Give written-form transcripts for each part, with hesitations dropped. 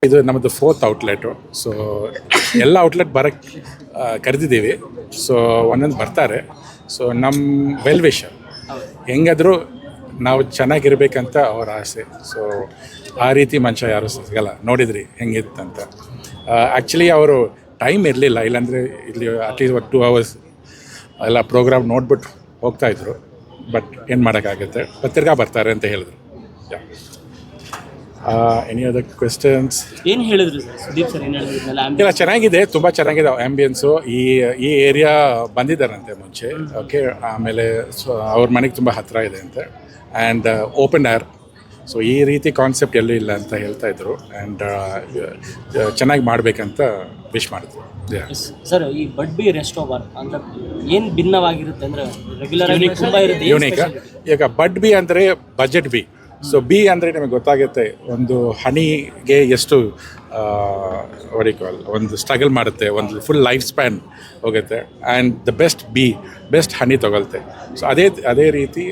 ಇದು ನಮ್ಮದು 4th outlet. So ಎಲ್ಲ ಔಟ್ಲೆಟ್ ಬರೋಕ್ಕೆ ಕರೆದಿದ್ದೀವಿ. ಸೊ ಒಂದೊಂದು ಬರ್ತಾರೆ. ಸೊ ನಮ್ಮ ವೆಲ್ ವಿಷರ್ ಹೆಂಗಾದರೂ ನಾವು ಚೆನ್ನಾಗಿರ್ಬೇಕಂತ ಅವ್ರ ಆಸೆ. ಸೊ ಆ ರೀತಿ ಮನುಷ್ಯ ಯಾರು ಸಿಗಲ್ಲ. ನೋಡಿದ್ರಿ ಹೆಂಗಿತ್ತಂತ. ಆ್ಯಕ್ಚುಲಿ ಅವರು ಟೈಮ್ ಇರಲಿಲ್ಲ, ಇಲ್ಲಾಂದರೆ ಇಲ್ಲಿ ಅಟ್ಲೀಸ್ಟ್ 2 hours ಎಲ್ಲ ಪ್ರೋಗ್ರಾಮ್ ನೋಡ್ಬಿಟ್ಟು ಹೋಗ್ತಾಯಿದ್ರು. ಬಟ್ ಏನು ಮಾಡೋಕ್ಕಾಗುತ್ತೆ, ಪತ್ರಿಕಾ ಬರ್ತಾರೆ ಅಂತ ಹೇಳಿದ್ರು. Any other questions? ಏನು ಹೇಳಿದ್ರು ಸರ್ ಸುದೀಪ್ ಸರ್? ಏನು ಹೇಳಿದ್ರಲ್ಲ? ಇಲ್ಲ, ಚೆನ್ನಾಗಿದೆ, ತುಂಬ ಚೆನ್ನಾಗಿದೆ ಆ್ಯಂಬಿಯನ್ಸು. ಈ ಏರಿಯಾ ಬಂದಿದ್ದಾರಂತೆ ಮುಂಚೆ. ಓಕೆ, ಆಮೇಲೆ ಅವ್ರ ಮನೆಗೆ ತುಂಬ ಹತ್ತಿರ ಇದೆ ಅಂತೆ. And open air. ಸೊ ಈ ರೀತಿ ಕಾನ್ಸೆಪ್ಟ್ ಎಲ್ಲೂ ಇಲ್ಲ ಅಂತ ಹೇಳ್ತಾಯಿದ್ರು. ಆ್ಯಂಡ್ ಚೆನ್ನಾಗಿ ಮಾಡಬೇಕಂತ ವಿಶ್ ಮಾಡಿದ್ರು. ಸರ್, ಈ ಬಡ್ ಬಿ ರೆಸ್ಟೋಬಾರ್ ಅಂತ ಏನು ಭಿನ್ನವಾಗಿರುತ್ತೆ ಅಂದರೆ ರೆಗ್ಯುಲರ್ ಆಗಿ ತುಂಬ ಇರುತ್ತೆ, ಯೂನಿಕ್. ಈಗ ಬಡ್ ಬಿ ಅಂದರೆ ಬಜೆಟ್ ಬಿ. ಸೊ ಬಿ ಅಂದರೆ ನಿಮಗೆ ಗೊತ್ತಾಗುತ್ತೆ, ಒಂದು ಹನಿಗೆ ಎಷ್ಟು ಒಂದು ಸ್ಟ್ರಗಲ್ ಮಾಡುತ್ತೆ, ಒಂದು ಫುಲ್ ಲೈಫ್ ಸ್ಪ್ಯಾನ್ ಹೋಗುತ್ತೆ. ಆ್ಯಂಡ್ ದ ಬೆಸ್ಟ್ ಹನಿ ತೊಗೊಳುತ್ತೆ. ಸೊ ಅದೇ ರೀತಿ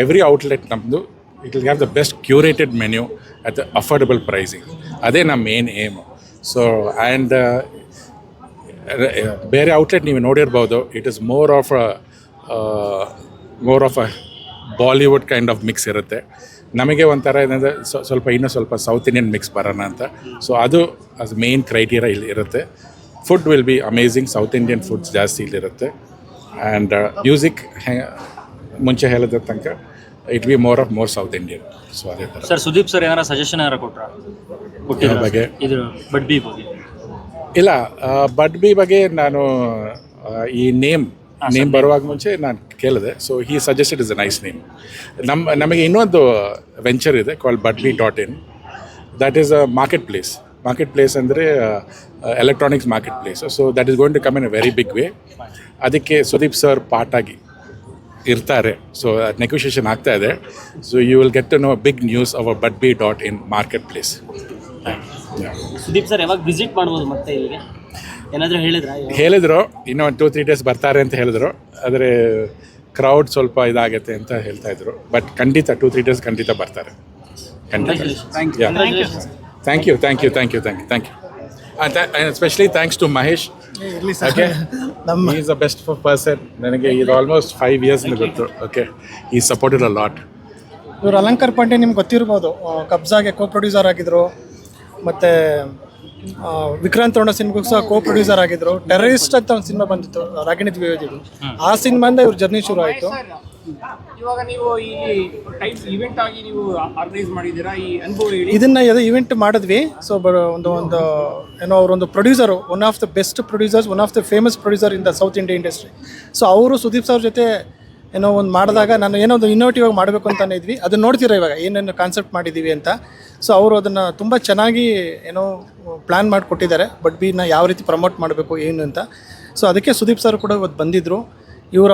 ಎವ್ರಿ ಔಟ್ಲೆಟ್ ನಮ್ಮದು it will have the best curated menu at the affordable pricing. ಅದೇ ನಮ್ಮ ಮೇನ್ ಏಮು. ಸೊ ಆ್ಯಂಡ್ ಬೇರೆ ಔಟ್ಲೆಟ್ ನೀವು ನೋಡಿರ್ಬೋದು, it is more of a Bollywood kind of mix ಇರುತ್ತೆ. ನಮಗೆ ಒಂಥರ ಏನಂದರೆ ಇನ್ನೂ ಸ್ವಲ್ಪ ಸೌತ್ ಇಂಡಿಯನ್ ಮಿಕ್ಸ್ ಬರೋಣ ಅಂತ. ಸೊ ಅದು ಮೇನ್ ಕ್ರೈಟೀರಿಯಾ ಇಲ್ಲಿ ಇರುತ್ತೆ. Food will be amazing. South Indian foods ಜಾಸ್ತಿ ಇಲ್ಲಿರುತ್ತೆ. ಆ್ಯಂಡ್ ಮ್ಯೂಸಿಕ್ ಮುಂಚೆ ಹೇಳಿದ ತನಕ it be more south Indian. So ಅದೇ ಥರ. ಸರ್, ಸುದೀಪ್ ಸರ್ ಏನಾರ ಸಜೆಷನ್ ಏನಾರ ಕೊಟ್ಟಿರೋ ಬಗ್ಗೆ? ಇದು ಬಡ್ ಬಿ ಬಗ್ಗೆ ಇಲ್ಲ, ಬಡ್ ಬಿ ಬಗ್ಗೆ ನಾನು ಈ ನೇಮ್ ಬರುವಾಗ ಮುಂಚೆ ನಾನು ಕೇಳಿದೆ. So he suggested is a nice name. ನಮಗೆ ಇನ್ನೊಂದು ವೆಂಚರ್ ಇದೆ called budbee.in. That is a marketplace ಅಂದರೆ electronics marketplace. So that is going to come in a very big way. ಅದಕ್ಕೆ ಸುದೀಪ್ ಸರ್ ಪಾರ್ಟಾಗಿ ಇರ್ತಾರೆ. ಸೊ ನೆಗೋಷಿಯೇಷನ್ ಆಗ್ತಾ ಇದೆ. So you will get to know big news our budbee.in marketplace. Sudeep sir ಯಾವಾಗ visit ಮಾಡ್ಬೋದು ಮತ್ತೆ ಇಲ್ಲಿಗೆ ಏನಾದರೂ ಹೇಳಿದ್ರು ಇನ್ನೂ 2-3 days ಬರ್ತಾರೆ ಅಂತ ಹೇಳಿದ್ರು. ಆದರೆ ಕ್ರೌಡ್ ಸ್ವಲ್ಪ ಇದಾಗುತ್ತೆ ಅಂತ ಹೇಳ್ತಾ ಇದ್ರು. ಬಟ್ ಖಂಡಿತ 2-3 days ಖಂಡಿತ ಬರ್ತಾರೆ. Thank you. Especially thanks to Mahesh. Okay, is the best person. ನನಗೆ ಇದು ಆಲ್ಮೋಸ್ಟ್ 5 years ಗೊತ್ತು. ಓಕೆ, ಈ ಸಪೋರ್ಟೆಡ್ ಅ ಲಾಟ್. ಇವರು ಅಲಂಕಾರ್ ಪಾಂಡೆ ನಿಮ್ಗೆ ಗೊತ್ತಿರ್ಬೋದು, ಕಬ್ಜಾಗೆ ಕೋ ಪ್ರೊಡ್ಯೂಸರ್ ಆಗಿದ್ದರು. ಮತ್ತು ವಿಕ್ರಾಂತ್ ರೋಣ ಸಿನಿಮಾಗೂ ಸಹ ಕೋ ಪ್ರೊಡ್ಯೂಸರ್ ಆಗಿದ್ದರು. ಟೆರರಿಸ್ಟ್ ಅಂತ ಒಂದು ಸಿನಿಮಾ ಬಂದಿತ್ತು, ರಾಗಿಣಿ ದ್ವಿವೇದಿದು. ಆ ಸಿನಿಮಾಯಿಂದ ಇವ್ರ ಜರ್ನಿ ಶುರು ಆಯಿತು. ಇವಾಗ ನೀವು ಇವೆಂಟ್ ಆಗಿ ನೀವು ಆರ್ಗನೈಸ್ ಮಾಡಿದ್ದೀರಾ, ಈ ಅನುಭವ ಹೇಳಿ. ಇದನ್ನು ಇವೆಂಟ್ ಮಾಡಿದ್ವಿ. ಸೊ ಒಂದು ಏನೋ ಅವರೊಂದು producer, one of the best producers, one of the famous producer in the south Indian industry. So ಅವರು ಸುದೀಪ್ ಸರ್ ಜೊತೆ ಏನೋ ಒಂದು ಮಾಡಿದಾಗ ನಾನು ಏನೋ ಒಂದು ಇನ್ನೋವೇಟಿವ್ ಆಗಿ ಮಾಡಬೇಕು ಅಂತಲೇ ಇದ್ವಿ. ಅದನ್ನು ನೋಡ್ತೀರಾ ಇವಾಗ ಏನೇನು ಕಾನ್ಸೆಪ್ಟ್ ಮಾಡಿದ್ದೀವಿ ಅಂತ. ಸೊ ಅವರು ಅದನ್ನು ತುಂಬ ಚೆನ್ನಾಗಿ ಏನೋ ಪ್ಲ್ಯಾನ್ ಮಾಡಿಕೊಟ್ಟಿದ್ದಾರೆ. ಬಟ್ ಬಿನ ಯಾವ ರೀತಿ ಪ್ರಮೋಟ್ ಮಾಡಬೇಕು ಏನು ಅಂತ. ಸೊ ಅದಕ್ಕೆ ಸುದೀಪ್ ಸರ್ ಕೂಡ ಇವತ್ತು ಬಂದಿದ್ದರು.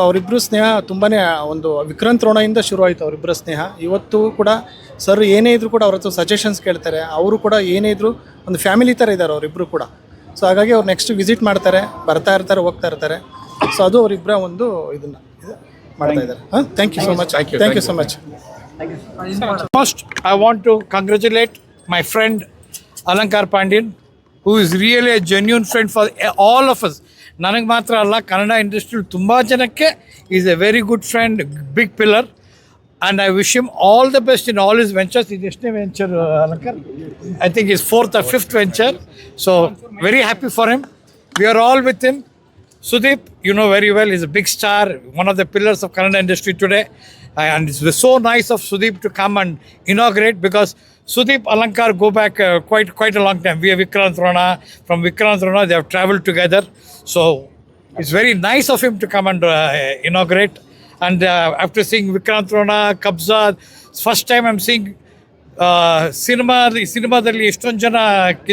ಅವರಿಬ್ಬರು ಸ್ನೇಹ ತುಂಬಾ ಒಂದು ವಿಕ್ರಾಂತ್ ರೋಣದಿಂದ ಶುರು ಆಯಿತು ಅವರಿಬ್ಬರ ಸ್ನೇಹ. ಇವತ್ತು ಕೂಡ ಸರ್ ಏನೇ ಇದ್ದರೂ ಕೂಡ ಅವ್ರ ಹತ್ರ ಸಜೆಷನ್ಸ್ ಕೇಳ್ತಾರೆ. ಅವರು ಕೂಡ ಏನೇ ಇದ್ದರೂ ಒಂದು ಫ್ಯಾಮಿಲಿ ಥರ ಇದ್ದಾರೆ ಅವರಿಬ್ಬರು ಕೂಡ. ಸೊ ಹಾಗಾಗಿ ಅವ್ರು ನೆಕ್ಸ್ಟ್ ವಿಸಿಟ್ ಮಾಡ್ತಾರೆ, ಬರ್ತಾ ಇರ್ತಾರೆ, ಹೋಗ್ತಾ ಇರ್ತಾರೆ. ಸೊ ಅದು ಅವರಿಬ್ಬರ ಒಂದು ಇದನ್ನು ಮಾಡ್ತಾ ಇದ್ದಾರೆ. Thank you so much. First, I want to congratulate my friend Alankar Pandyan, who is really a genuine friend for all of us. ನನಗೆ ಮಾತ್ರ ಅಲ್ಲ, ಕನ್ನಡ ಇಂಡಸ್ಟ್ರಿ ತುಂಬ ಜನಕ್ಕೆ is a very good friend, big pillar. And I wish him all the best in all his ventures. ಇದು ಎಷ್ಟನೇ venture Alankar? I think is 4th or 5th venture. So very happy for him. We are all with him. Sudeep, you know very well, is a big star, one of the pillars of Kannada industry today. And it's so nice of Sudeep to come and inaugurate, because Sudeep, Alankar go back quite a long time. We have Vikrant Rona. From Vikrant Rona, they have traveled together. So it's very nice of him to come and inaugurate. And after seeing Vikrant Rona, Kabza, first time I'm seeing cinemadalli ಎಷ್ಟೊಂದು ಜನ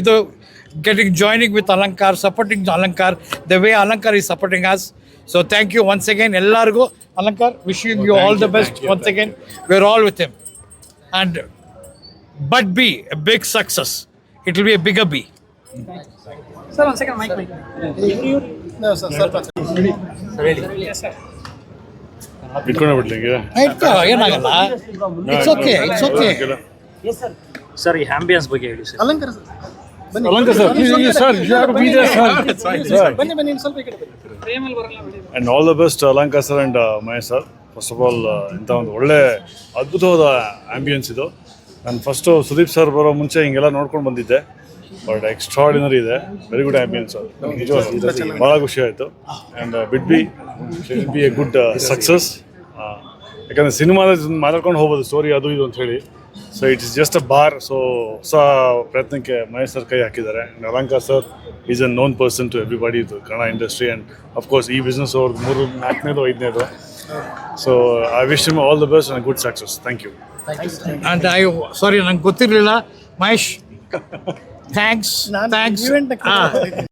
ಇದು joining with Alankar, supporting Alankar the way Alankar is supporting us. So thank you once again ellargu. Alankar, wishing you all the best once again. We're all with him. And but be a big success. It will be a bigger B. Sir, ಒಂದು second mic. ಏನಾಗಲ್ಲ, it's okay. Sir, ಈ ambience ಬಗ್ಗೆ ಹೇಳಿ sir. ಅಲಂಕಾರ Alanka sir, please, sir, you have to be there, sir. ಬನ್ನಿ ಬನ್ನಿ ಇನ್ನು ಸ್ವಲ್ಪ ಈ ಕಡೆ ಬನ್ನಿ. And all the best Alanka sir and Mahesh sir. First of all ಇಂಥ ಒಂದು ಒಳ್ಳೆ ಅದ್ಭುತವಾದ ಆ್ಯಂಬಿಯನ್ಸ್ ಇದು. ನಾನು ಫಸ್ಟು ಸುದೀಪ್ ಸರ್ ಬರೋ ಮುಂಚೆ ಹಿಂಗೆಲ್ಲ ನೋಡ್ಕೊಂಡು ಬಂದಿದ್ದೆ, ಬಟ್ ಎಕ್ಸ್ಟ್ರಾಡಿನರಿ ಇದೆ. ವೆರಿ ಗುಡ್ ಆ್ಯಂಬಿಯನ್ಸ್ ಸರ್, ನಿಜವಾಗ್ಲೂ ಭಾಳ ಖುಷಿ ಆಯಿತು. And bit be a good success. ಯಾಕಂದರೆ ಸಿನಿಮಾದ ಮಾತಾಡ್ಕೊಂಡು ಹೋಗ್ಬೋದು ಸ್ಟೋರಿ ಅದು ಇದು ಅಂತ ಹೇಳಿ. So it is just a bar. ಸೊ ಹೊಸ ಪ್ರಯತ್ನಕ್ಕೆ ಮಹೇಶ್ ಸರ್ ಕೈ ಹಾಕಿದ್ದಾರೆ. And Alanka sir is a known person to everybody ಇದು ಕನ್ನಡ ಇಂಡಸ್ಟ್ರಿ. ಆ್ಯಂಡ್ ಅಫ್ಕೋರ್ಸ್ ಈ ಬಿಸ್ನೆಸ್ ಅವ್ರದ್ದು 3, 4ನೇದು 5ನೇದು. So I wish him all the best and good success. Thank you. And sorry, ನಂಗೆ ಗೊತ್ತಿರಲಿಲ್ಲ ಮಹೇಶ್. ಥ್ಯಾಂಕ್ಸ್. ನಾನು event ನ